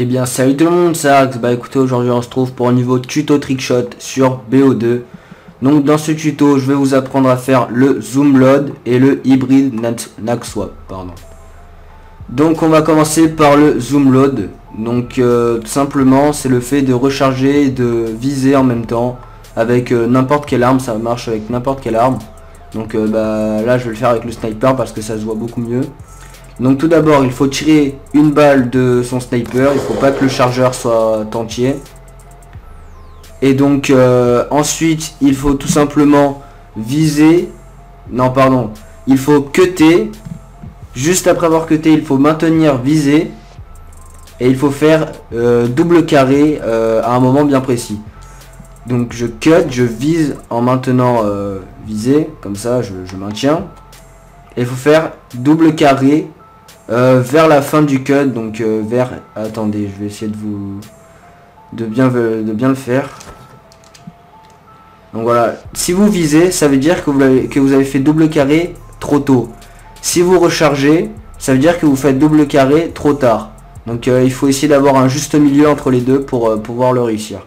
Eh bien salut tout le monde, c'est Axe. Bah écoutez, aujourd'hui on se trouve pour un nouveau tuto trickshot sur BO2. Donc dans ce tuto je vais vous apprendre à faire le zoom load et le hybrid NAC swap, pardon. Donc on va commencer par le zoom load. Donc tout simplement c'est le fait de recharger et de viser en même temps avec n'importe quelle arme. Ça marche avec n'importe quelle arme. Donc bah là je vais le faire avec le sniper parce que ça se voit beaucoup mieux. Donc tout d'abord il faut tirer une balle de son sniper, il faut pas que le chargeur soit entier. Et donc ensuite il faut tout simplement viser, non pardon, il faut cutter. Juste après avoir cuté il faut maintenir visé. Et il faut faire double carré à un moment bien précis. Donc je cut, je vise en maintenant visé, comme ça je maintiens. Et il faut faire double carré vers la fin du cut, donc vers... Attendez, je vais essayer de bien le faire. Donc voilà, si vous visez, ça veut dire que vous avez fait double carré trop tôt. Si vous rechargez, ça veut dire que vous faites double carré trop tard. Donc il faut essayer d'avoir un juste milieu entre les deux pour pouvoir le réussir.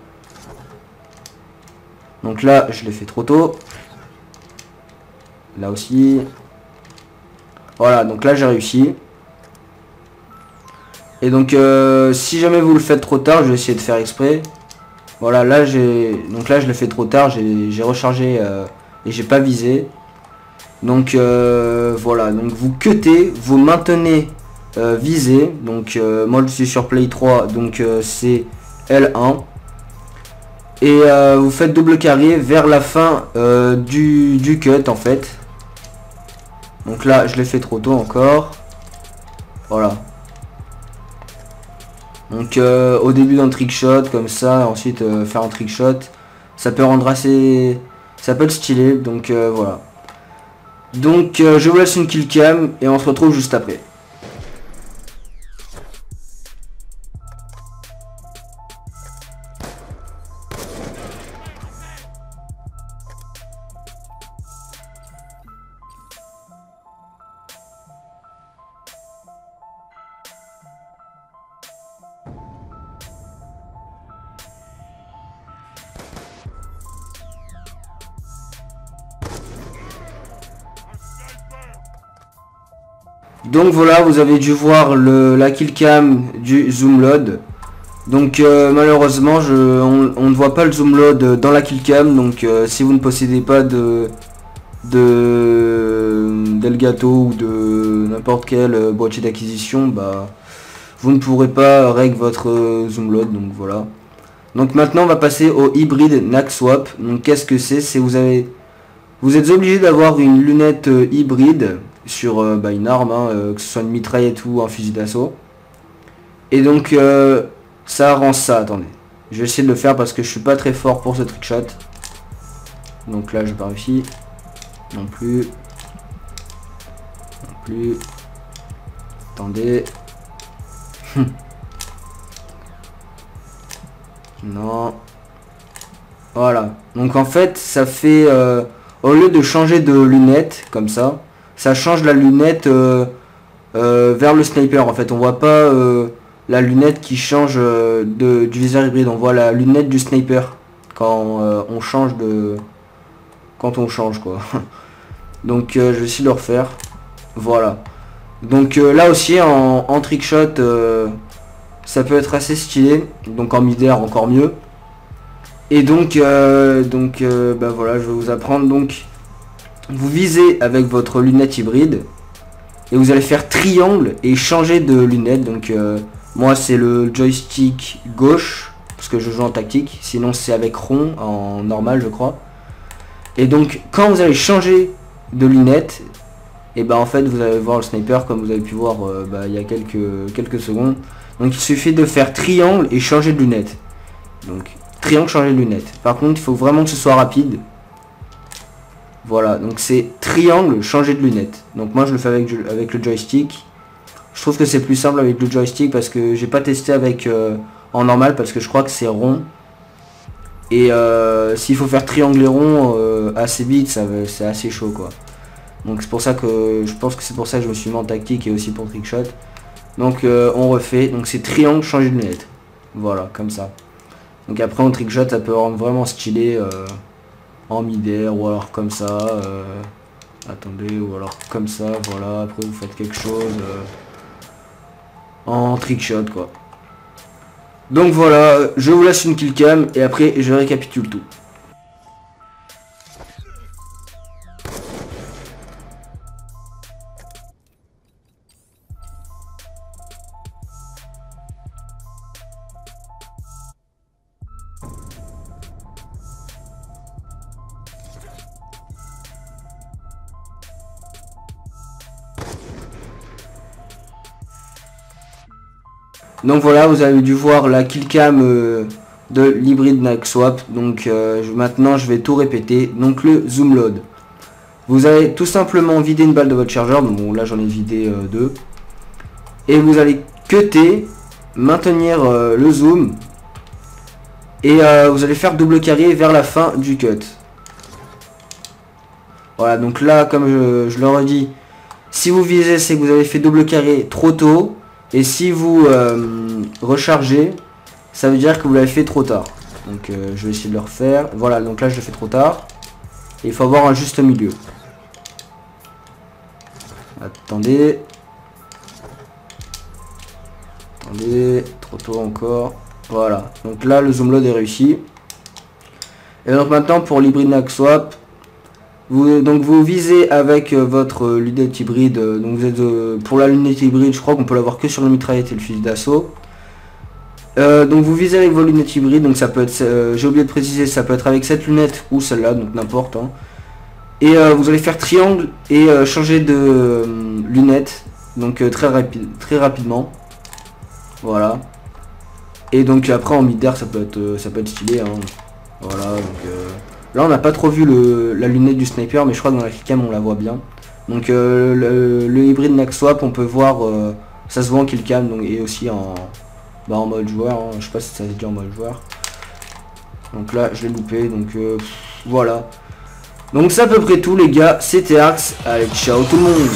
Donc là, je l'ai fait trop tôt. Là aussi. Voilà, donc là j'ai réussi. Et donc si jamais vous le faites trop tard, je vais essayer de faire exprès. Voilà, là donc là je l'ai fait trop tard, j'ai rechargé et j'ai pas visé. Donc voilà, donc vous cuttez, vous maintenez visé. Donc moi je suis sur Play 3, donc c'est L1. Et vous faites double carré vers la fin du cut en fait. Donc là je l'ai fait trop tôt encore. Voilà. Donc au début d'un trickshot comme ça, ensuite faire un trickshot, ça peut rendre assez... ça peut être stylé, donc voilà. Donc je vous laisse une kill cam et on se retrouve juste après. Donc voilà, vous avez dû voir la killcam du zoom load. Donc malheureusement on ne voit pas le zoom load dans la killcam. Donc si vous ne possédez pas d'Elgato ou de n'importe quel boîtier d'acquisition, bah vous ne pourrez pas régler votre zoom load. Donc voilà. Donc maintenant on va passer au hybrid NAC swap. Donc qu'est-ce que c'est? Vous êtes obligé d'avoir une lunette hybride sur une arme, que ce soit une mitraillette ou un fusil d'assaut. Et donc ça rend ça, attendez. Je vais essayer de le faire parce que je suis pas très fort pour ce trickshot. Donc là je pas réussi. Non plus. Non plus. Attendez. Non. Voilà. Donc en fait ça fait... au lieu de changer de lunette comme ça change la lunette vers le sniper. En fait on voit pas la lunette qui change du viseur hybride, on voit la lunette du sniper quand on change quoi. Donc je vais essayer de le refaire. Voilà. Donc là aussi en trickshot ça peut être assez stylé. Donc en mid-air encore mieux. Et donc bah voilà, je vais vous apprendre. Donc vous visez avec votre lunette hybride et vous allez faire triangle et changer de lunette. Donc moi c'est le joystick gauche parce que je joue en tactique, sinon c'est avec rond en normal je crois. Et donc quand vous allez changer de lunette, et ben en fait vous allez voir le sniper comme vous avez pu voir il y a quelques secondes. Donc il suffit de faire triangle et changer de lunette. Donc triangle, changer de lunette. Par contre il faut vraiment que ce soit rapide. Voilà, donc c'est triangle, changer de lunette. Donc moi je le fais avec le joystick. Je trouve que c'est plus simple avec le joystick parce que j'ai pas testé avec en normal parce que je crois que c'est rond. Et s'il faut faire triangle et rond assez vite, c'est assez chaud quoi. Donc c'est pour ça que je pense que c'est pour ça que je me suis mis en tactique et aussi pour trickshot. Donc on refait, donc c'est triangle changer de lunette. Voilà, comme ça. Donc après en trickshot ça peut rendre vraiment stylé en mid-air ou alors comme ça. Attendez, ou alors comme ça, voilà, après vous faites quelque chose en trickshot quoi. Donc voilà, je vous laisse une killcam et après je récapitule tout. Donc voilà, vous avez dû voir la killcam de l'hybride Nagswap. Donc maintenant je vais tout répéter. Donc le zoom load. Vous allez tout simplement vider une balle de votre chargeur. Bon là j'en ai vidé deux. Et vous allez cutter, maintenir le zoom. Et vous allez faire double carré vers la fin du cut. Voilà, donc là comme je leur ai dit, si vous visez c'est que vous avez fait double carré trop tôt. Et si vous rechargez, ça veut dire que vous l'avez fait trop tard. Donc je vais essayer de le refaire. Voilà, donc là je le fais trop tard. Et il faut avoir un juste milieu. Attendez. Attendez, trop tôt encore. Voilà, donc là le zoom load est réussi. Et donc maintenant pour l'hybride Nagswap, vous visez avec votre lunette hybride. Donc vous êtes pour la lunette hybride, je crois qu'on peut l'avoir que sur le mitraillette et le fusil d'assaut. Donc vous visez avec vos lunettes hybrides, donc ça peut être, j'ai oublié de préciser, ça peut être avec cette lunette ou celle-là, donc n'importe. Hein. Et vous allez faire triangle et changer de lunette, donc très rapidement. Voilà. Et donc après en mid-air ça peut être stylé. Hein. Voilà. Donc, là on n'a pas trop vu la lunette du sniper, mais je crois que dans la killcam on la voit bien. Donc le hybride Nagswap, on peut voir, ça se voit en killcam, donc et aussi en mode joueur, hein. Je sais pas si ça se dit en mode joueur. Donc là je l'ai loupé, donc voilà. Donc c'est à peu près tout les gars, c'était Axe, allez ciao tout le monde.